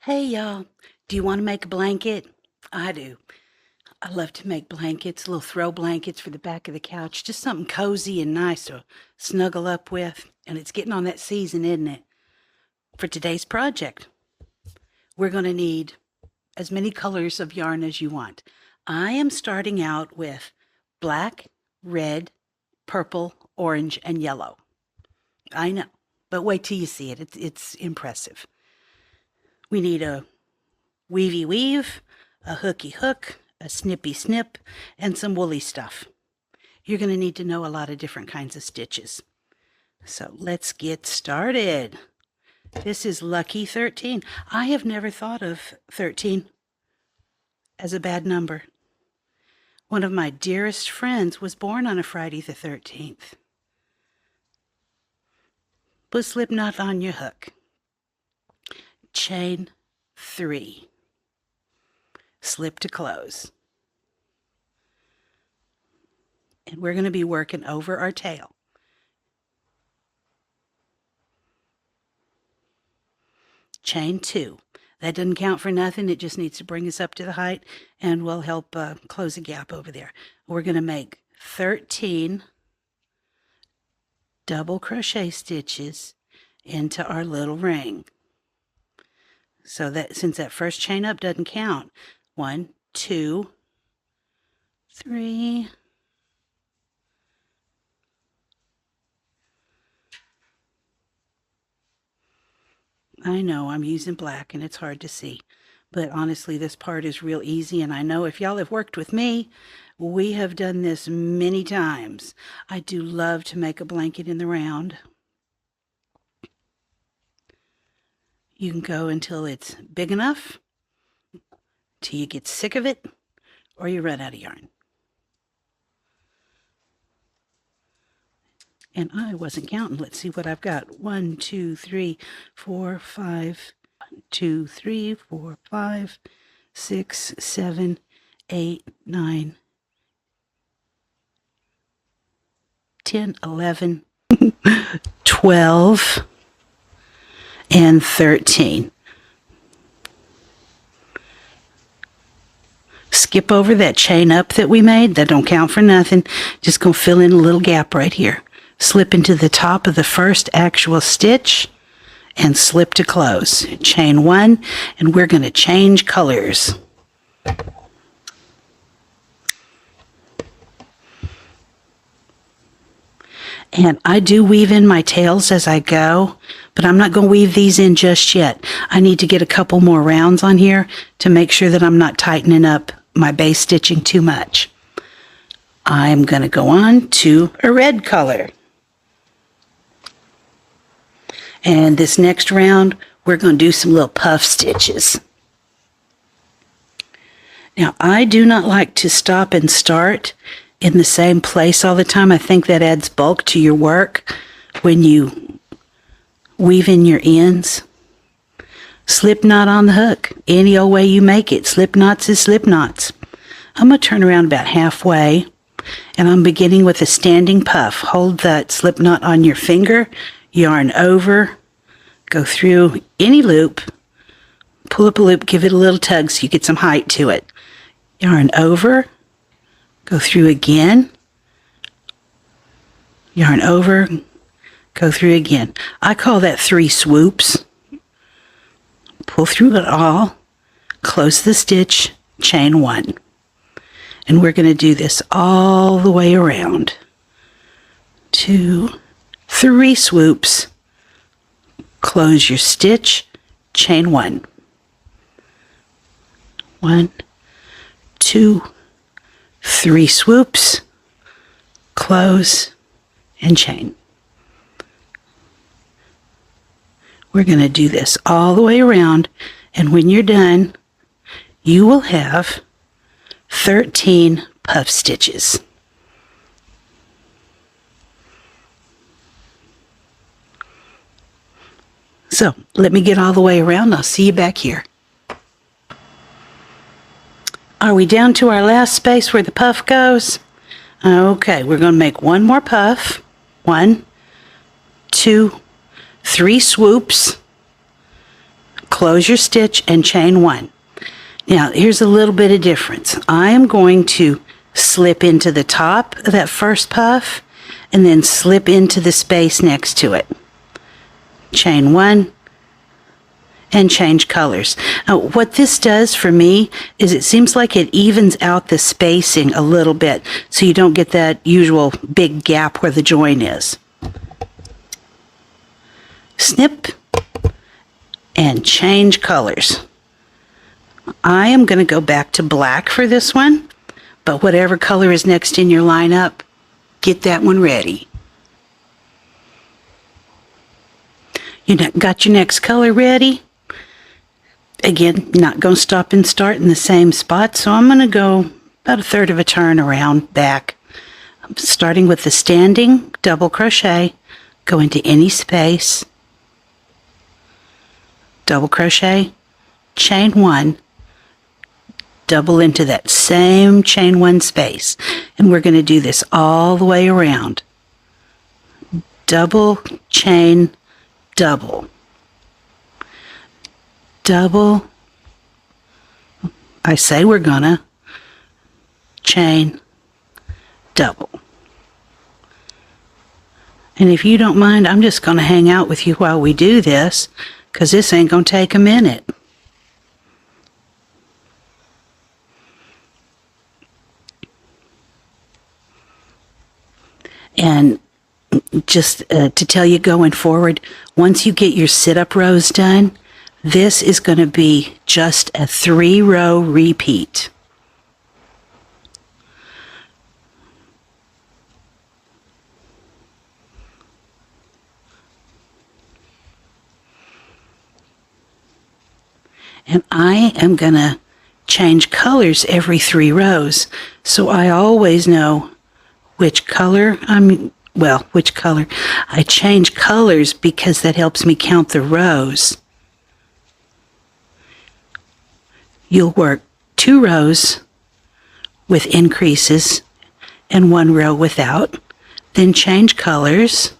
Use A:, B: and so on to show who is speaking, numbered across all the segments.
A: Hey y'all, do you want to make a blanket? I do. I love to make blankets, little throw blankets for the back of the couch, just something cozy and nice to snuggle up with. And it's getting on that season, isn't it? For today's project, we're going to need as many colors of yarn as you want. I am starting out with black, red, purple, orange, and yellow. I know, but wait till you see it. It's impressive. We need a weavy weave, a hooky hook, a snippy snip, and some woolly stuff. You're going to need to know a lot of different kinds of stitches. So let's get started. This is lucky 13. I have never thought of 13 as a bad number. One of my dearest friends was born on a Friday the 13th. Put slip knot on your hook. Chain 3. Slip to close. And we're going to be working over our tail. Chain 2. That doesn't count for nothing. It just needs to bring us up to the height and will help close a gap over there. We're going to make 13 double crochet stitches into our little ring. So that since that first chain up doesn't count, 1, 2, 3, I know I'm using black and it's hard to see, but honestly this part is real easy, and I know if y'all have worked with me, we have done this many times. I do love to make a blanket in the round. You can go until it's big enough, till you get sick of it, or you run out of yarn. And I wasn't counting. Let's see what I've got. 1, 2, 3, 4, 5. 1, 2, 3, 4, 5, 6, 7, 8, 9, 10, 11, 12, and 13. Skip over that chain up that we made. That don't count for nothing. Just gonna fill in a little gap right here. Slip into the top of the first actual stitch and slip to close. Chain 1, and we're going to change colors. And I do weave in my tails as I go, but I'm not going to weave these in just yet. I need to get a couple more rounds on here to make sure that I'm not tightening up my base stitching too much. I'm going to go on to a red color. And this next round, we're going to do some little puff stitches. Now, I do not like to stop and start in the same place all the time. I think that adds bulk to your work when you weave in your ends. Slip knot on the hook. Any old way you make it. Slip knots is slip knots. I'm going to turn around about halfway, and I'm beginning with a standing puff. Hold that slip knot on your finger. Yarn over, go through any loop, pull up a loop, give it a little tug so you get some height to it. Yarn over, go through again, yarn over, go through again. I call that 3 swoops. Pull through it all, close the stitch, chain 1. And we're going to do this all the way around. 2, 3 swoops, close your stitch, chain 1. 1, 2, 3 swoops, close, and chain. We're going to do this all the way around, and when you're done, you will have 13 puff stitches. So let me get all the way around. I'll see you back here. Are we down to our last space where the puff goes? Okay, we're going to make one more puff. 1, 2, 3 swoops. close your stitch and chain 1. Now here's a little bit of difference. I am going to slip into the top of that first puff and then slip into the space next to it. Chain 1 and change colors. Now what this does for me is it seems like it evens out the spacing a little bit so you don't get that usual big gap where the join is. Snip and change colors. I am going to go back to black for this one, but whatever color is next in your lineup, get that one ready. You got your next color ready? Again, not going to stop and start in the same spot, so I'm going to go about 1/3 of a turn around back. I'm starting with the standing double crochet, go into any space, double crochet, chain 1, double into that same chain 1 space, and we're going to do this all the way around. Double, chain, double. Double, I say we're gonna chain, double. And if you don't mind, I'm just gonna hang out with you while we do this, because this ain't gonna take a minute. And just to tell you going forward, once you get your sit-up rows done, this is going to be just a 3-row repeat. And I am going to change colors every 3 rows, so I always know which color which color. I change colors because that helps me count the rows. You'll work 2 rows with increases and 1 row without, then change colors,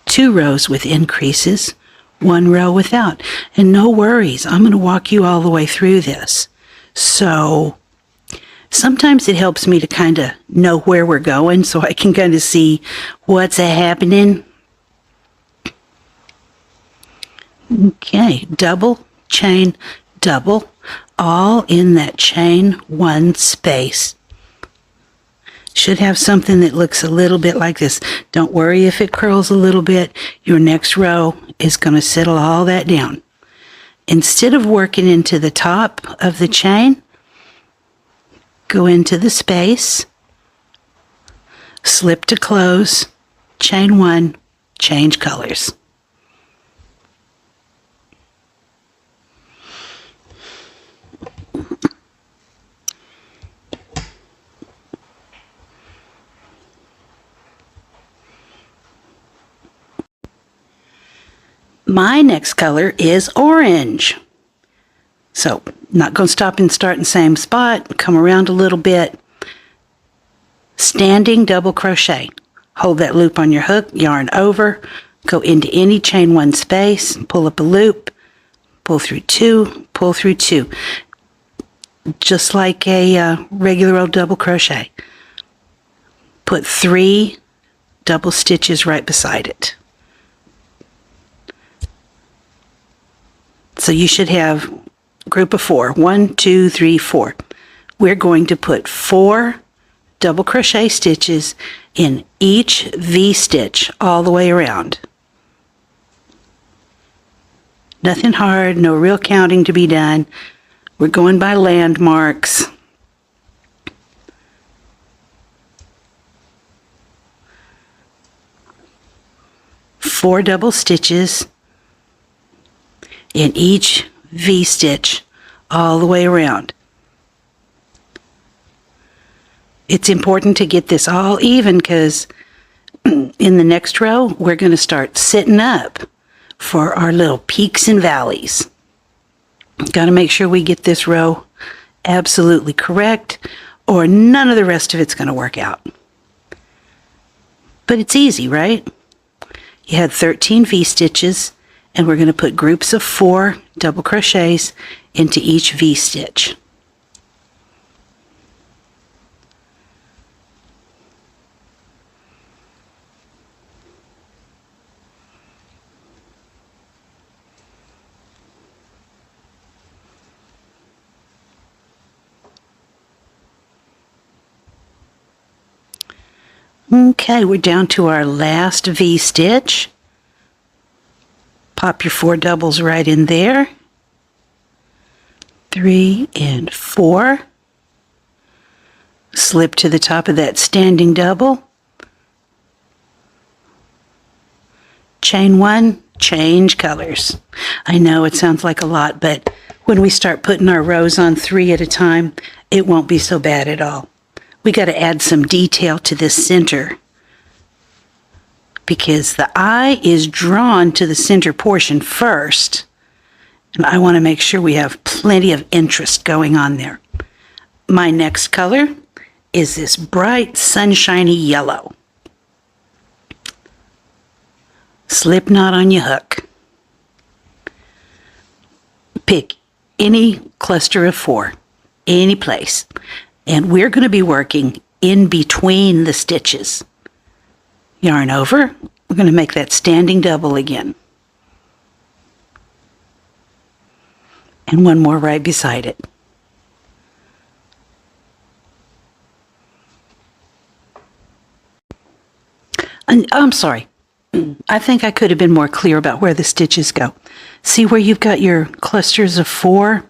A: 2 rows with increases, 1 row without. And no worries, I'm going to walk you all the way through this. So sometimes it helps me to kind of know where we're going so I can kind of see what's happening. Okay, double, chain, double, all in that chain 1 space. Should have something that looks a little bit like this. Don't worry if it curls a little bit. Your next row is going to settle all that down. Instead of working into the top of the chain, go into the space, slip to close, chain 1, change colors. My next color is orange. So, not going to stop and start in the same spot, come around a little bit. Standing double crochet. Hold that loop on your hook, yarn over, go into any chain 1 space, pull up a loop, pull through 2, pull through 2. Just like a regular old double crochet. Put 3 double stitches right beside it. So you should have a group of 4. 1, 2, 3, 4. We're going to put 4 double crochet stitches in each V-stitch all the way around. Nothing hard, no real counting to be done. We're going by landmarks. Four double stitches in each V-stitch all the way around. It's important to get this all even because in the next row we're going to start sitting up for our little peaks and valleys. Got to make sure we get this row absolutely correct or none of the rest of it's going to work out. But it's easy, right? You had 13 V-stitches and we're going to put groups of 4 double crochets into each V-stitch. Okay, we're down to our last V-stitch. Pop your 4 doubles right in there. 3 and 4. Slip to the top of that standing double. Chain 1, change colors. I know it sounds like a lot, but when we start putting our rows on 3 at a time, it won't be so bad at all. We got to add some detail to this center because the eye is drawn to the center portion first, and I want to make sure we have plenty of interest going on there. My next color is this bright sunshiny yellow. Slip knot on your hook. Pick any cluster of 4, any place. And we're going to be working in between the stitches. Yarn over. We're going to make that standing double again. And one more right beside it. And, I'm sorry. I think I could have been more clear about where the stitches go. See where you've got your clusters of 4?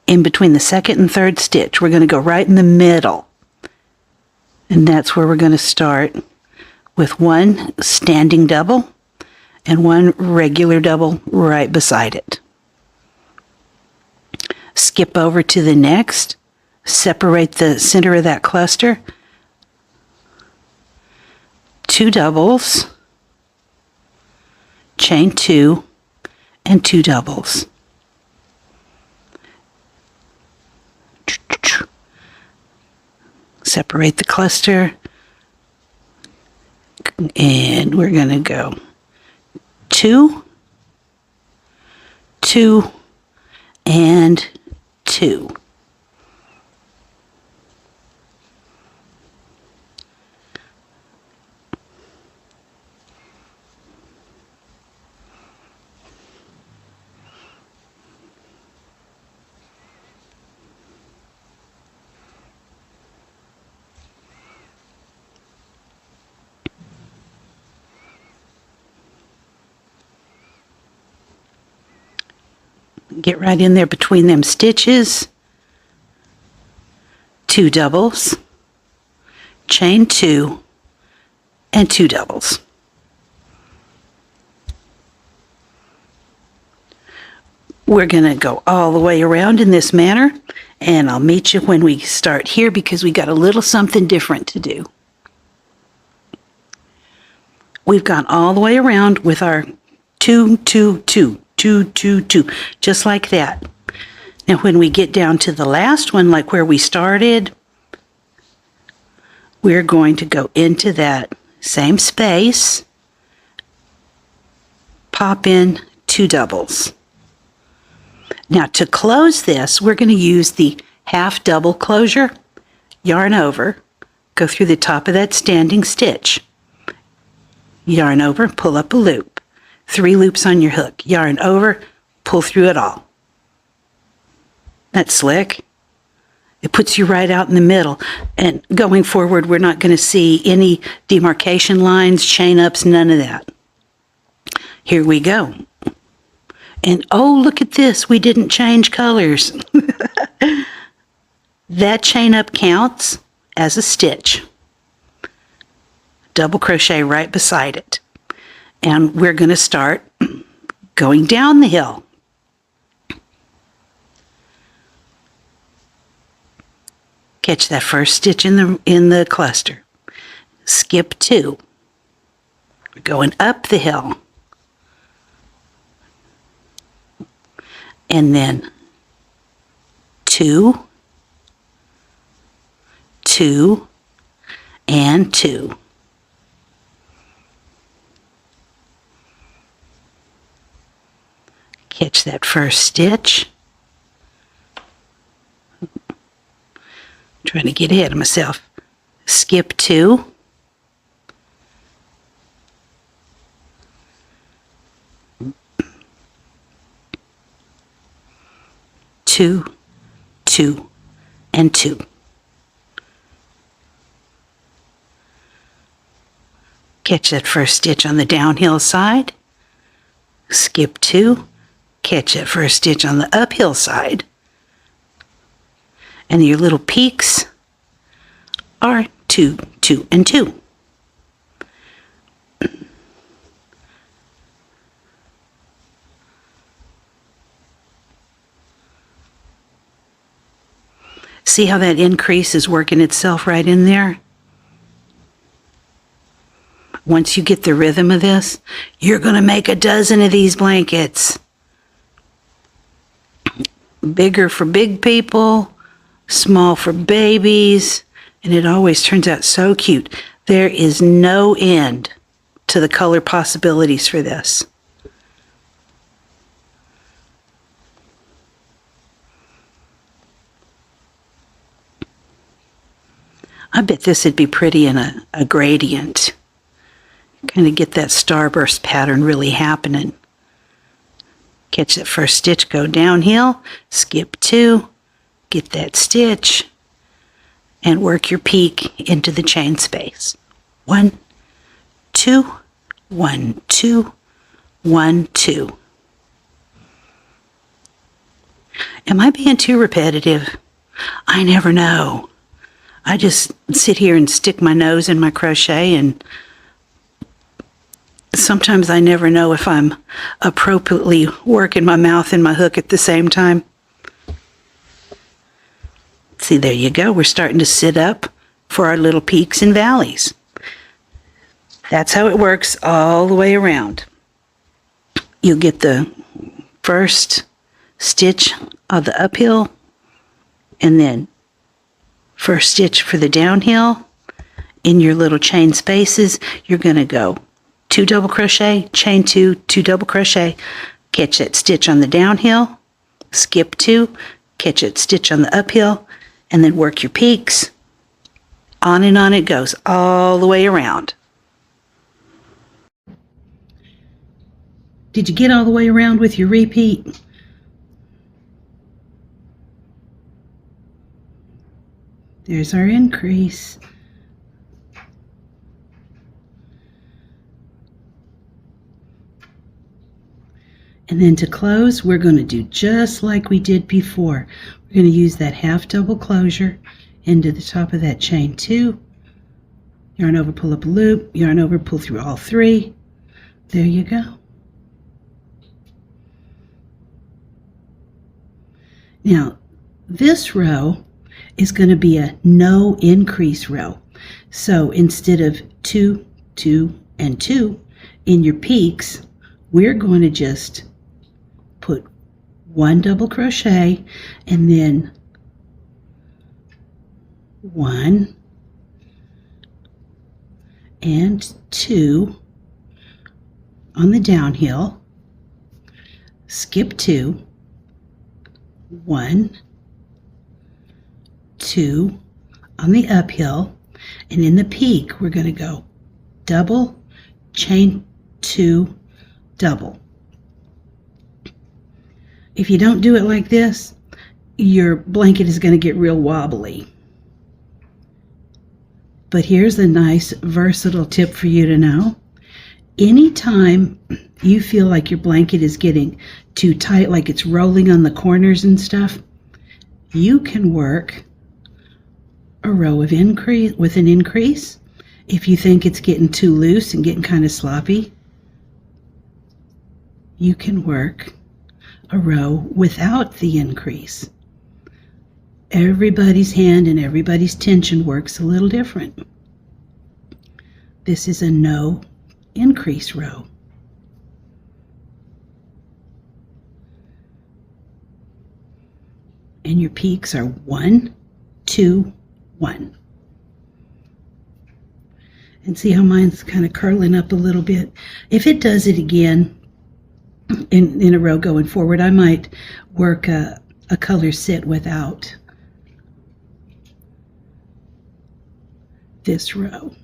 A: In between the 2nd and 3rd stitch, we're going to go right in the middle. And that's where we're going to start with 1 standing double and 1 regular double right beside it. Skip over to the next, separate the center of that cluster, 2 doubles, chain 2, and 2 doubles. Separate the cluster, and we're going to go 2, 2, and 2. Get right in there between them stitches, 2 doubles, chain 2, and 2 doubles. We're going to go all the way around in this manner, and I'll meet you when we start here because we got a little something different to do. We've gone all the way around with our 2, 2, 2. 2, 2, 2, just like that. Now when we get down to the last one, like where we started, we're going to go into that same space, pop in 2 doubles. Now to close this, we're going to use the half double closure, yarn over, go through the top of that standing stitch, yarn over, pull up a loop. 3 loops on your hook, yarn over, pull through it all. That's slick. It puts you right out in the middle. And going forward, we're not going to see any demarcation lines, chain ups, none of that. Here we go. And oh, look at this. We didn't change colors. That chain up counts as a stitch. Double crochet right beside it. And we're going to start going down the hill. Catch that first stitch in the cluster. Skip 2. We're going up the hill. And then 2, 2, and 2. Catch that first stitch. Trying to get ahead of myself. Skip 2. Two, 2, and 2. Catch that first stitch on the downhill side. Skip 2. Catch that first stitch on the uphill side. And your little peaks are 2, 2, and 2. See how that increase is working itself right in there? Once you get the rhythm of this, you're going to make a dozen of these blankets. Bigger for big people, small for babies, and it always turns out so cute. There is no end to the color possibilities for this. I bet this would be pretty in a gradient. Kind of get that starburst pattern really happening. Catch that first stitch, go downhill, skip 2, get that stitch, and work your peak into the chain space. 1, 2, 1, 2, 1, 2. Am I being too repetitive? I never know. I just sit here and stick my nose in my crochet, and sometimes I never know if I'm appropriately working my mouth and my hook at the same time. See, there you go. We're starting to sit up for our little peaks and valleys. That's how it works all the way around. You get the first stitch of the uphill, and then first stitch for the downhill. In your little chain spaces, you're going to go 2 double crochet, chain 2, 2 double crochet, catch that stitch on the downhill, skip 2, catch that stitch on the uphill, and then work your peaks. On and on it goes all the way around. Did you get all the way around with your repeat? There's our increase. And then to close, we're going to do just like we did before. We're going to use that half double closure into the top of that chain 2. Yarn over, pull up a loop, yarn over, pull through all 3. There you go. Now, this row is going to be a no increase row. So instead of 2, 2, and 2 in your peaks, we're going to just put 1 double crochet and then 1 and 2 on the downhill, skip 2, 1, 2 on the uphill, and in the peak we're going to go double, chain 2, double. If you don't do it like this, your blanket is going to get real wobbly. But here's a nice versatile tip for you to know. Anytime you feel like your blanket is getting too tight, like it's rolling on the corners and stuff, you can work a row of increase with an increase. If you think it's getting too loose and getting kind of sloppy, you can work a row without the increase. Everybody's hand and everybody's tension works a little different. This is a no increase row. And your peaks are 1, 2, 1. And see how mine's kind of curling up a little bit. If it does it again, in a row going forward. I might work a color sit without this row.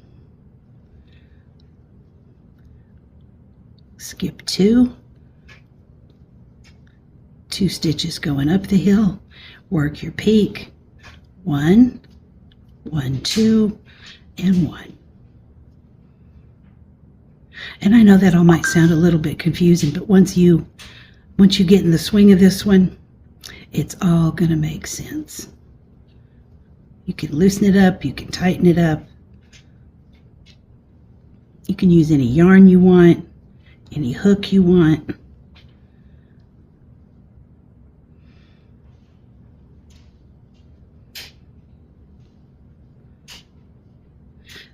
A: Skip 2 stitches going up the hill, work your peak, 1, 1, 2, and 1. And I know that all might sound a little bit confusing, but once you get in the swing of this one, it's all going to make sense. You can loosen it up, you can tighten it up. You can use any yarn you want, any hook you want.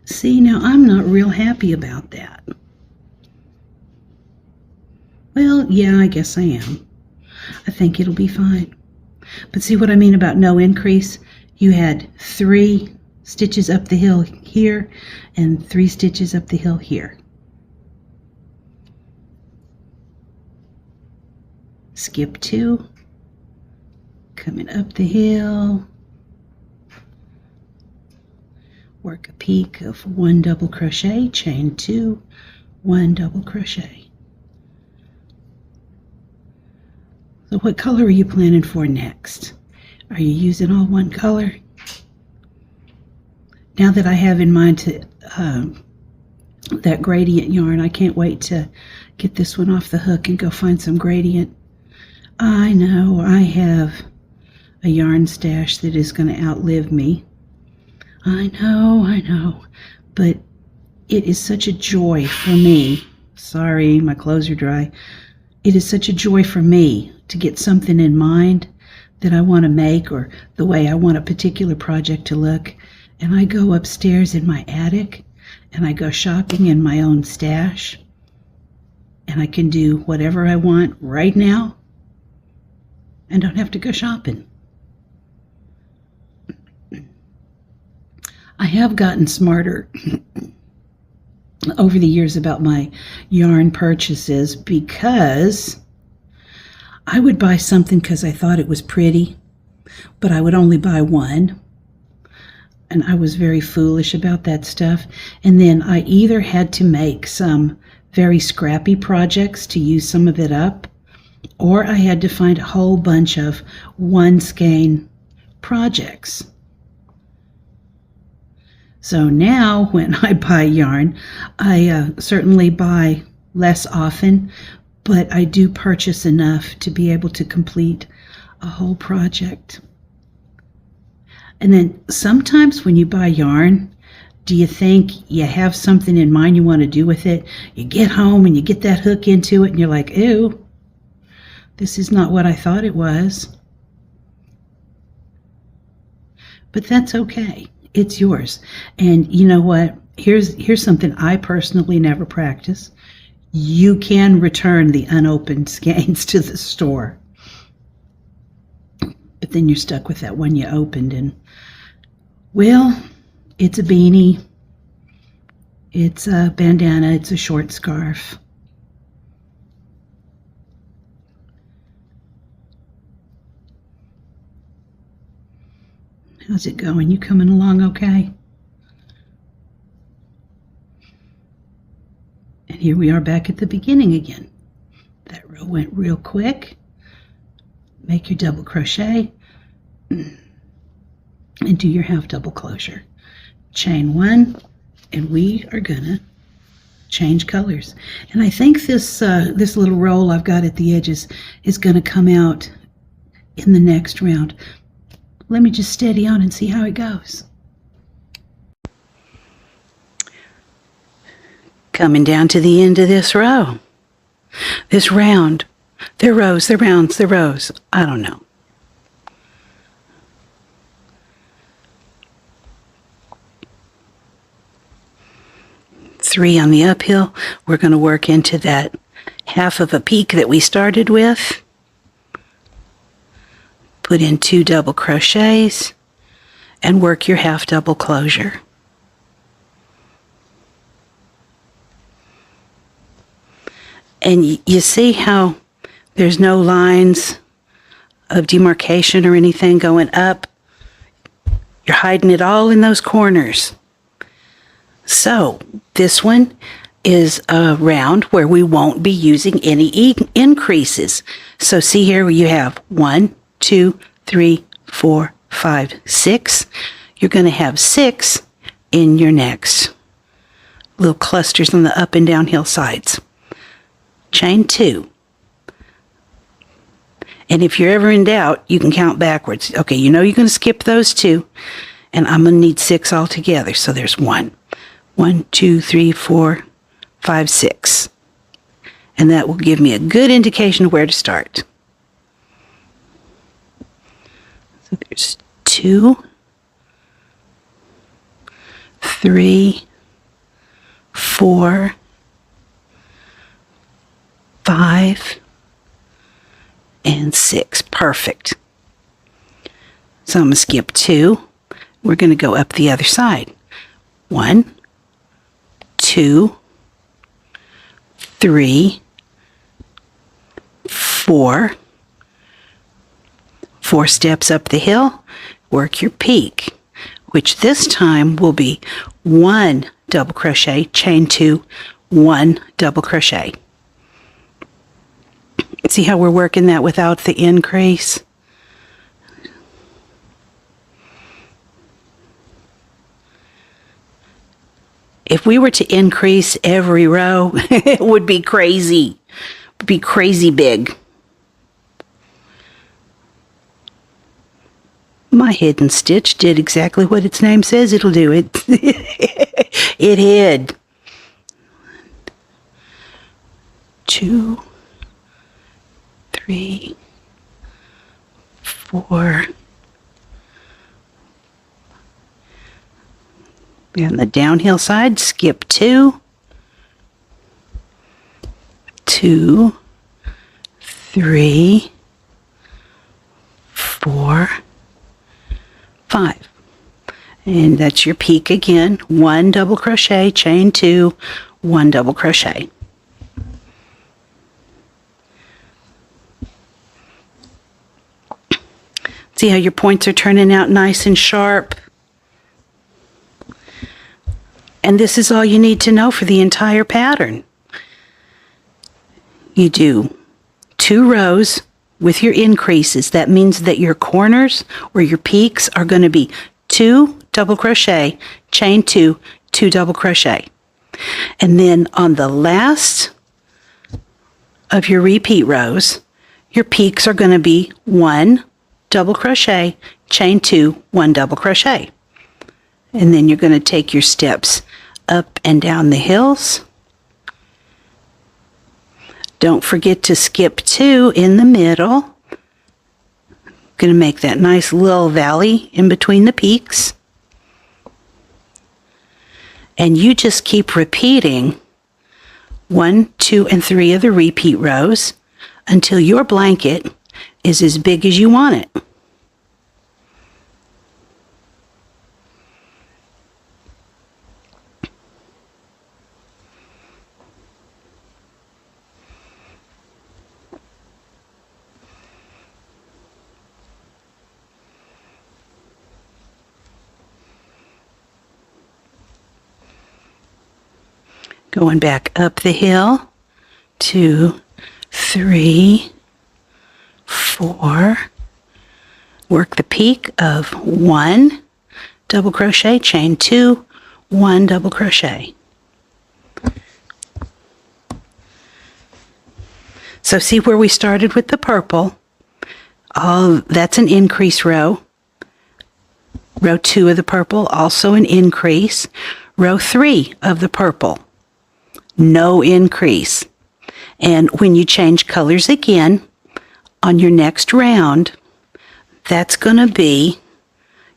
A: See, now I'm not real happy about that. Well, yeah, I guess I am. I think it'll be fine. But see what I mean about no increase? You had 3 stitches up the hill here and 3 stitches up the hill here. Skip 2, coming up the hill, work a peak of 1 double crochet, chain 2, 1 double crochet. So what color are you planning for next? Are you using all one color? Now that I have in mind that gradient yarn, I can't wait to get this one off the hook and go find some gradient. I know I have a yarn stash that is going to outlive me. I know, but it is such a joy for me. Sorry, my clothes are dry. It is such a joy for me to get something in mind that I want to make, or the way I want a particular project to look, and I go upstairs in my attic and I go shopping in my own stash, and I can do whatever I want right now and don't have to go shopping. I have gotten smarter over the years about my yarn purchases, because I would buy something because I thought it was pretty, but I would only buy one. And I was very foolish about that stuff. And then I either had to make some very scrappy projects to use some of it up, or I had to find a whole bunch of one skein projects. So now when I buy yarn, I certainly buy less often, but I do purchase enough to be able to complete a whole project. And then sometimes when you buy yarn, do you think you have something in mind you want to do with it? You get home and you get that hook into it and you're like, ew, this is not what I thought it was. But that's okay. It's yours. And you know what? Here's something I personally never practice. You can return the unopened skeins to the store. But then you're stuck with that one you opened, and, well, it's a beanie, it's a bandana, it's a short scarf. How's it going? You coming along okay? And here we are back at the beginning again. That row went real quick. Make your double crochet and do your half double closure. Chain 1, and we are gonna change colors. And I think this this little roll I've got at the edges is gonna come out in the next round. Let me just steady on and see how it goes. Coming down to the end of this row. This round. They're rows, they're rounds, they're rows. I don't know. Three on the uphill. We're going to work into that half of a peak that we started with. Put in 2 double crochets and work your half double closure. And you see how There's no lines of demarcation or anything going up. You're hiding it all in those corners. So this one is a round where we won't be using any increases. So see here you have 1, 2, 3, 4, 5, 6. You're going to have 6 in your next little clusters on the up and down hill sides. Chain 2. And if you're ever in doubt, you can count backwards. Okay, you know you're going to skip those 2, and I'm going to need 6 altogether. So there's 1. 1, 2, 3, 4, 5, 6. And that will give me a good indication of where to start. So there's 2, 3, 4, 5, and 6. Perfect. So I'm going to skip 2. We're going to go up the other side. 1, 2, 3, 4. 4 steps up the hill. Work your peak, which this time will be 1 double crochet, chain 2, 1 double crochet. See how we're working that without the increase? If we were to increase every row, it would be crazy. It would be crazy big. My hidden stitch did exactly what its name says it'll do. It hid. 2, 3, 4. On the downhill side, skip 2, 2, 3, 4, 5. And that's your peak again. 1 double crochet, chain 2, 1 double crochet. See how your points are turning out nice and sharp? And this is all you need to know for the entire pattern. You do 2 rows with your increases. That means that your corners or your peaks are going to be 2 double crochet, chain 2, 2 double crochet. And then on the last of your repeat rows, your peaks are going to be 1 double crochet, chain 2, 1 double crochet. And then you're going to take your steps up and down the hills. Don't forget to skip 2 in the middle. Going to make that nice little valley in between the peaks. And you just keep repeating 1, 2, and 3 of the repeat rows until your blanket is as big as you want it. Going back up the hill, 2, 3, 4. Work the peak of 1 double crochet, chain 2, 1 double crochet. So see where we started with the purple. That's an increase row. Row 2 of the purple, also an increase. Row 3 of the purple, no increase. And when you change colors again on your next round, that's going to be,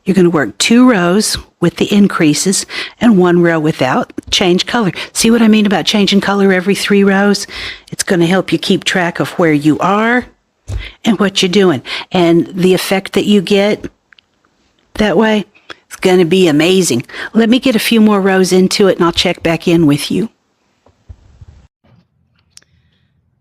A: you're going to work 2 rows with the increases and 1 row without. Change color. See what I mean about changing color every 3 rows? It's going to help you keep track of where you are and what you're doing. And the effect that you get that way, it's going to be amazing. Let me get a few more rows into it and I'll check back in with you.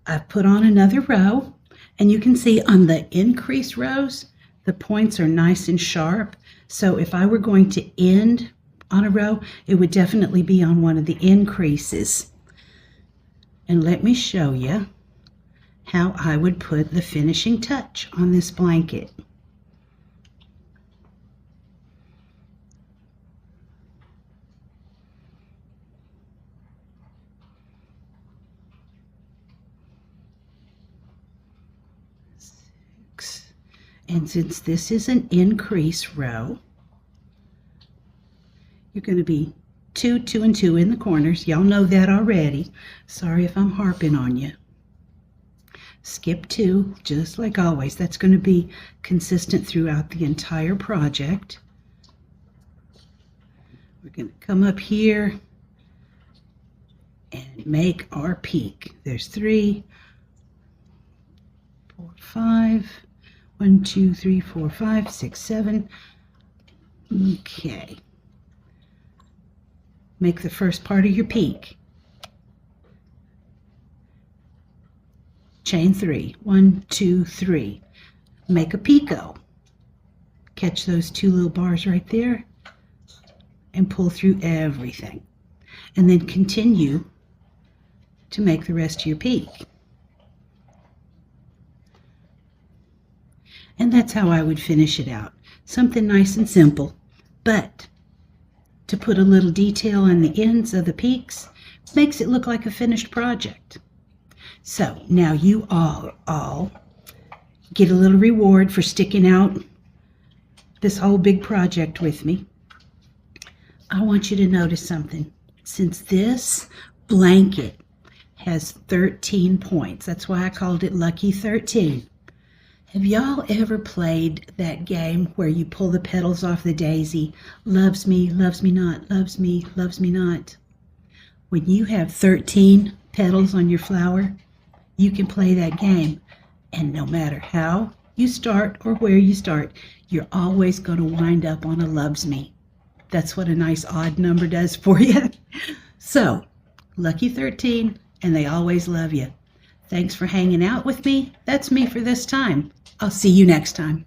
A: I've put on another row. And you can see on the increase rows, the points are nice and sharp. So if I were going to end on a row, it would definitely be on one of the increases. And let me show you how I would put the finishing touch on this blanket. And since this is an increase row, you're going to be 2, 2, and 2 in the corners. Y'all know that already. Sorry if I'm harping on you. Skip 2, just like always. That's going to be consistent throughout the entire project. We're going to come up here and make our peak. There's 3, 4, 5. 1, 2, 3, 4, 5, 6, 7. Okay. Make the first part of your peak. Chain 3. 1, 2, 3. Make a picot. Catch those 2 little bars right there and pull through everything. And then continue to make the rest of your peak. And that's how I would finish it out. Something nice and simple, but to put a little detail on the ends of the peaks makes it look like a finished project. So now you all get a little reward for sticking out this whole big project with me. I want you to notice something. Since this blanket has 13 points, that's why I called it Lucky 13. Have y'all ever played that game where you pull the petals off the daisy? Loves me not, loves me not. When you have 13 petals on your flower, you can play that game. And no matter how you start or where you start, you're always going to wind up on a loves me. That's what a nice odd number does for you. So, Lucky 13, and they always love you. Thanks for hanging out with me. That's me for this time. I'll see you next time.